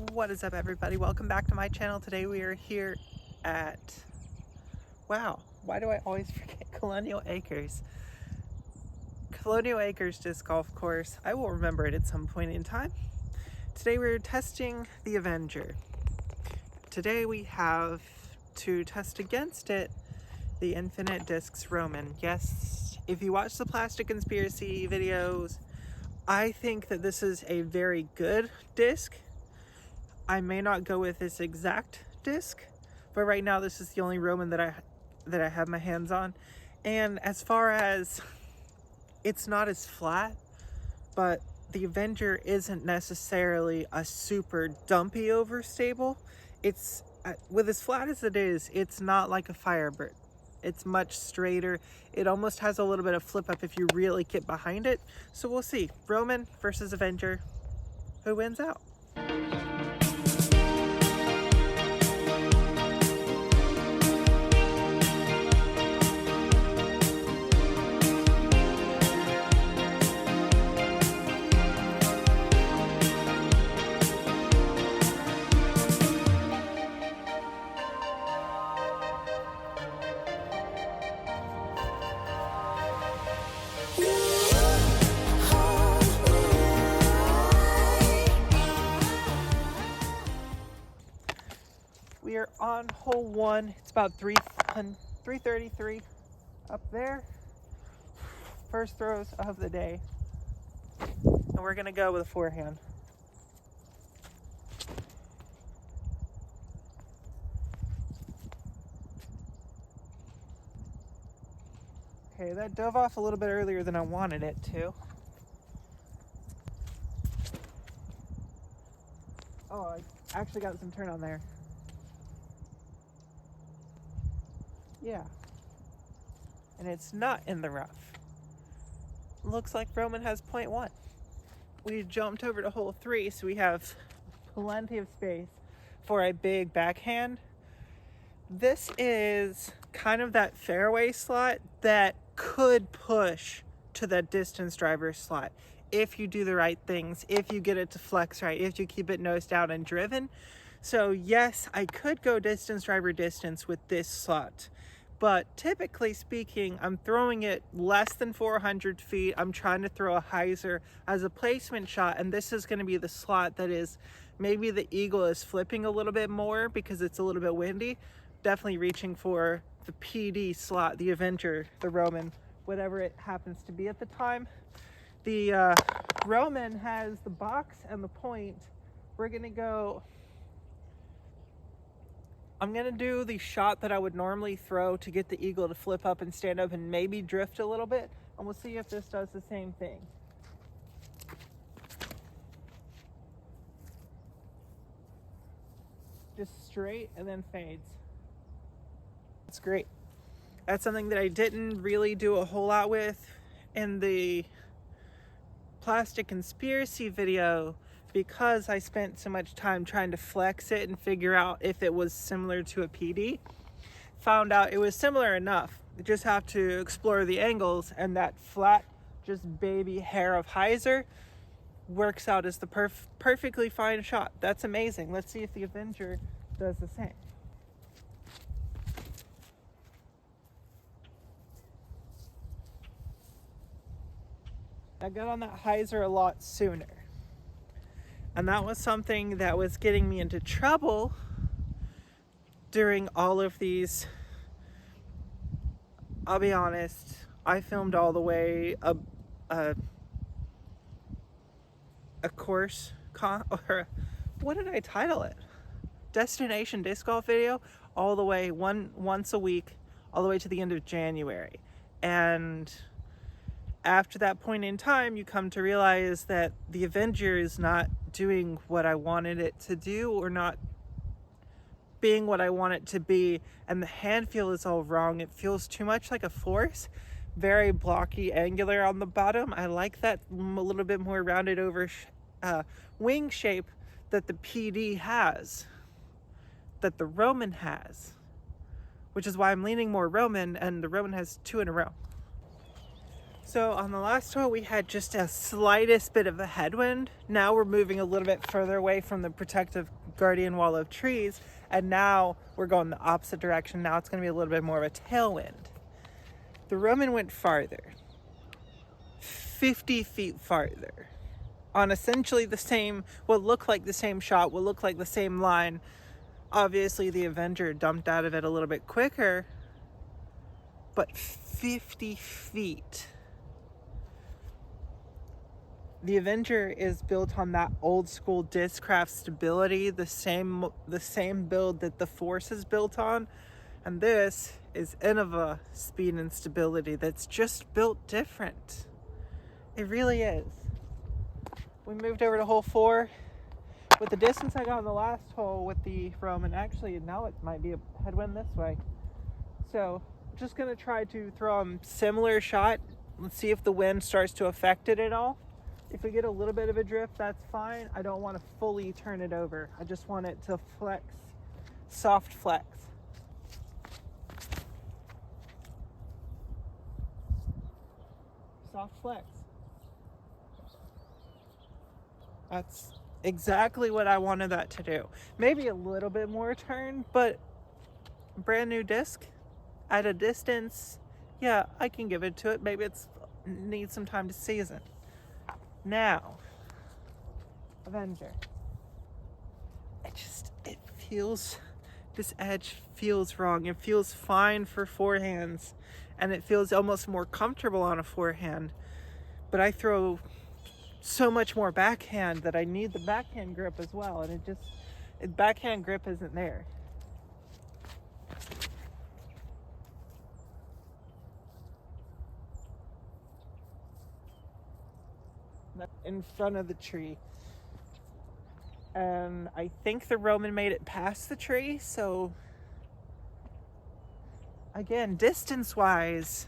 What is up, everybody? Welcome back to my channel. Today we are here at, wow, why do I always forget Colonial Acres? Colonial Acres disc golf course. I will remember it at some point in time. Today we're testing the Avenger. Today we have to test against it the Infinite Discs Roman. Yes, if you watch the Plastic Conspiracy videos, I think that this is a very good disc. I may not go with this exact disc, but right now this is the only Roman that I have my hands on. And as far as, it's not as flat, but the Avenger isn't necessarily a super dumpy overstable. It's with as flat as it is, it's not like a Firebird. It's much straighter. It almost has a little bit of flip up if you really get behind it. So we'll see. Roman versus Avenger. Who wins out? We are on hole one. It's about 333 up there. First throws of the day. And we're gonna go with a forehand. Okay, that dove off a little bit earlier than I wanted it to. Oh, I actually got some turn on there. Yeah. And it's not in the rough. Looks like Roman has 0.1. We jumped over to hole 3, so we have plenty of space for a big backhand. This is kind of that fairway slot that could push to that distance driver slot if you do the right things, if you get it to flex right, if you keep it nose down and driven. So yes, I could go distance driver distance with this slot, but typically speaking, I'm throwing it less than 400 feet. I'm trying to throw a hyzer as a placement shot, and this is going to be the slot that is, maybe the eagle is flipping a little bit more because it's a little bit windy. Definitely reaching for the PD slot, the Avenger, the Roman, whatever it happens to be at the time. The Roman has the box and the point. We're going to go, I'm going to do the shot that I would normally throw to get the eagle to flip up and stand up and maybe drift a little bit. And we'll see if this does the same thing. Just straight and then fades. That's great. That's something that I didn't really do a whole lot with in the Plastic Conspiracy video, because I spent so much time trying to flex it and figure out if it was similar to a PD. Found out it was similar enough. You just have to explore the angles, and that flat, just baby hair of hyzer works out as the perfectly fine shot. That's amazing. Let's see if the Avenger does the same. I got on that hyzer a lot sooner. And that was something that was getting me into trouble during all of these. I'll be honest, I filmed all the way a course, or what did I title it? Destination disc golf video, all the way once a week, all the way to the end of January. And after that point in time, you come to realize that the Avenger is not doing what I wanted it to do, or not being what I want it to be, and the hand feel is all wrong. It feels too much like a Force, very blocky, angular on the bottom. I like that a little bit more rounded over wing shape that the PD has, that the Roman has, which is why I'm leaning more Roman, and the Roman has 2 in a row. So on the last tour, we had just a slightest bit of a headwind. Now we're moving a little bit further away from the protective guardian wall of trees. And now we're going the opposite direction. Now it's going to be a little bit more of a tailwind. The Roman went farther, 50 feet farther, on essentially the same, what looked like the same shot, what looked like the same line. Obviously the Avenger dumped out of it a little bit quicker, but 50 feet. The Avenger is built on that old school Discraft stability, the same build that the Force is built on. And this is Innova speed and stability that's just built different. It really is. We moved over to hole 4. With the distance I got on the last hole with the Roman, actually now it might be a headwind this way. So just gonna try to throw a similar shot. Let's see if the wind starts to affect it at all. If we get a little bit of a drift, that's fine. I don't want to fully turn it over. I just want it to flex, soft flex. Soft flex. That's exactly what I wanted that to do. Maybe a little bit more turn, but brand new disc at a distance, yeah, I can give it to it. Maybe it's needs some time to season. Now, Avenger. It feels, this edge feels wrong. It feels fine for forehands, and it feels almost more comfortable on a forehand. But I throw so much more backhand that I need the backhand grip as well, and backhand grip isn't there. In front of the tree, and I think the Roman made it past the tree. So again, distance wise,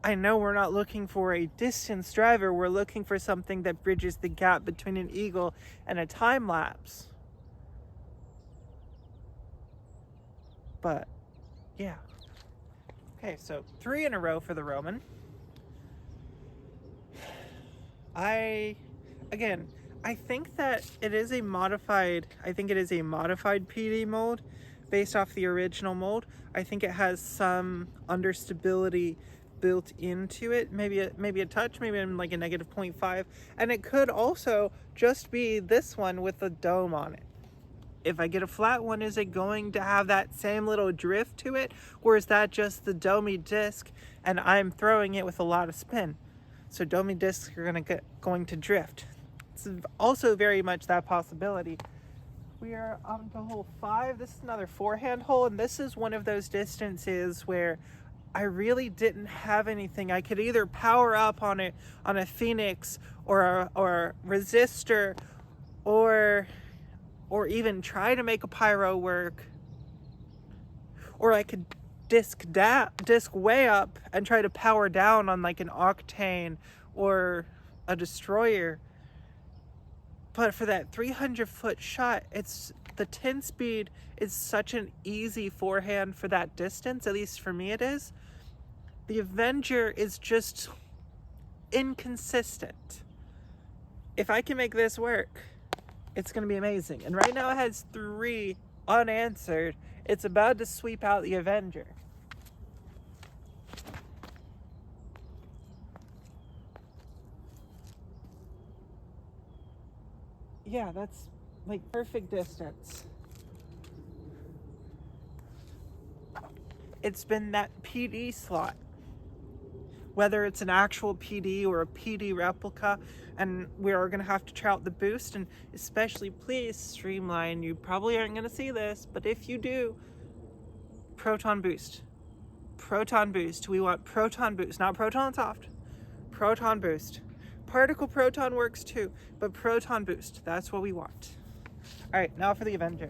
I know we're not looking for a distance driver. We're looking for something that bridges the gap between an eagle and a time lapse. But yeah, okay, so 3 in a row for the Roman. I think that it is a modified PD mold based off the original mold. I think it has some understability built into it, maybe a touch, maybe in like a negative 0.5, and it could also just be this one with a dome on it. If I get a flat one, is it going to have that same little drift to it, or is that just the domey disc and I'm throwing it with a lot of spin? So domey discs are going to drift. It's also very much that possibility. We are on to hole 5. This is another forehand hole, and this is one of those distances where I really didn't have anything. I could either power up on a Phoenix or a resistor, or even try to make a pyro work, or I could disc way up and try to power down on like an octane or a destroyer. But for that 300-foot shot, it's the 10 speed is such an easy forehand for that distance. At least for me it is. The Avenger is just inconsistent. If I can make this work, it's going to be amazing. And right now it has 3 unanswered. It's about to sweep out the Avenger. Yeah, that's like perfect distance. It's been that PD slot, whether it's an actual PD or a PD replica, and we are going to have to try out the boost. And especially, please, Streamline, you probably aren't going to see this, but if you do, proton boost. Proton boost. We want proton boost, not proton soft. Proton boost. Particle proton works too, but proton boost, that's what we want. All right, now for the Avenger.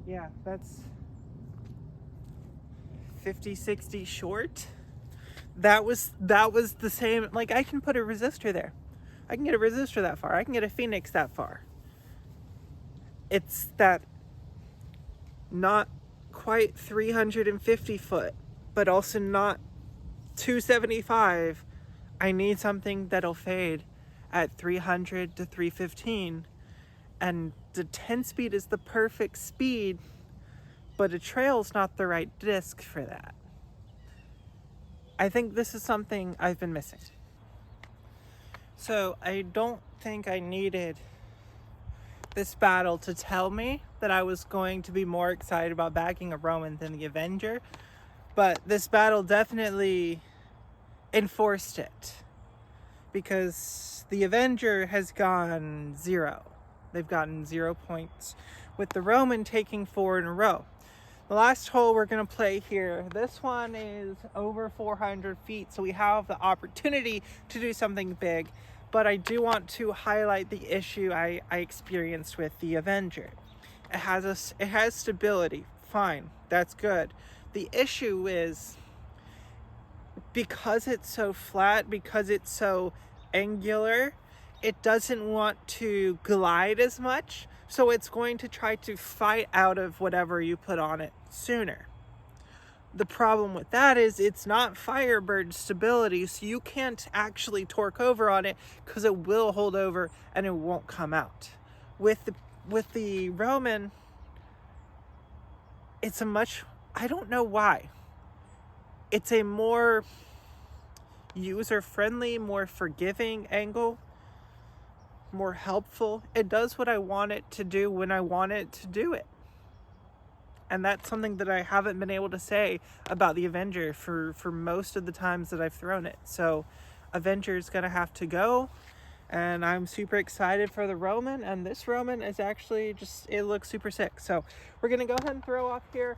Yeah, that's 50-60 short. That was the same. Like, I can put a resistor there. I can get a resistor that far. I can get a Phoenix that far. It's that not quite 350 foot, but also not 275. I need something that'll fade at 300 to 315, and the 10 speed is the perfect speed, but a trail's not the right disc for that. I think this is something I've been missing. So I don't think I needed this battle to tell me that I was going to be more excited about backing a Roman than the Avenger, but this battle definitely enforced it, because the Avenger has gone 0. They've gotten 0 points, with the Roman taking 4 in a row. The last hole we're going to play here, this one is over 400 feet, so we have the opportunity to do something big. But I do want to highlight the issue I experienced with the Avenger. It has stability, fine, that's good. The issue is, because it's so flat, because it's so angular, it doesn't want to glide as much, so it's going to try to fight out of whatever you put on it sooner. The problem with that is it's not Firebird stability, so you can't actually torque over on it, because it will hold over and it won't come out. With the Roman, it's I don't know why. It's a more user-friendly, more forgiving angle, more helpful. It does what I want it to do when I want it to do it. And that's something that I haven't been able to say about the Avenger for most of the times that I've thrown it. So Avenger's gonna have to go, and I'm super excited for the Roman, and this Roman is actually it looks super sick. So we're gonna go ahead and throw off here.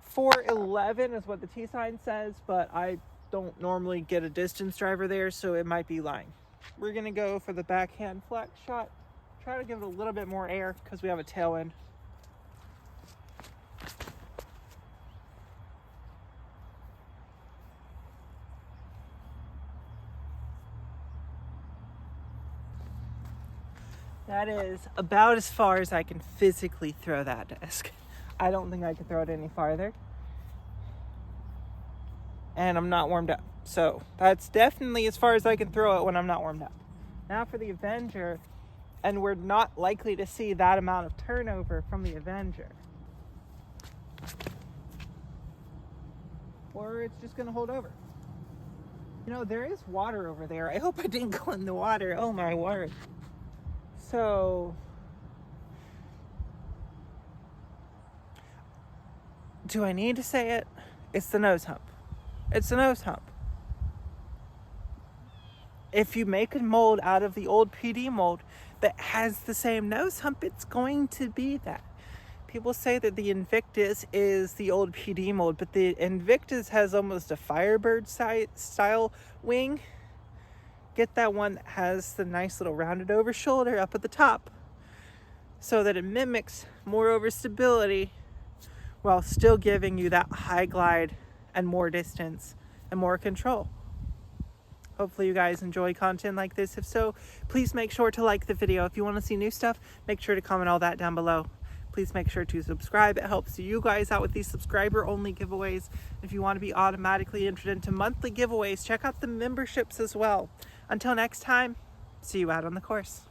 411 is what the T sign says, but I don't normally get a distance driver there, so it might be lying. We're gonna go for the backhand flex shot. Try to give it a little bit more air because we have a tailwind. That is about as far as I can physically throw that disc. I don't think I could throw it any farther. And I'm not warmed up. So that's definitely as far as I can throw it when I'm not warmed up. Now for the Avenger, and we're not likely to see that amount of turnover from the Avenger. Or it's just gonna hold over. You know, there is water over there. I hope I didn't go in the water. Oh my word. So, do I need to say it? It's the nose hump. It's the nose hump. If you make a mold out of the old PD mold that has the same nose hump, it's going to be that. People say that the Invictus is the old PD mold, but the Invictus has almost a Firebird style wing. Get that one that has the nice little rounded over shoulder up at the top, so that it mimics more overstability while still giving you that high glide and more distance and more control. Hopefully you guys enjoy content like this. If so, please make sure to like the video. If you want to see new stuff, make sure to comment all that down below. Please make sure to subscribe. It helps you guys out with these subscriber-only giveaways. If you want to be automatically entered into monthly giveaways, check out the memberships as well. Until next time, see you out on the course.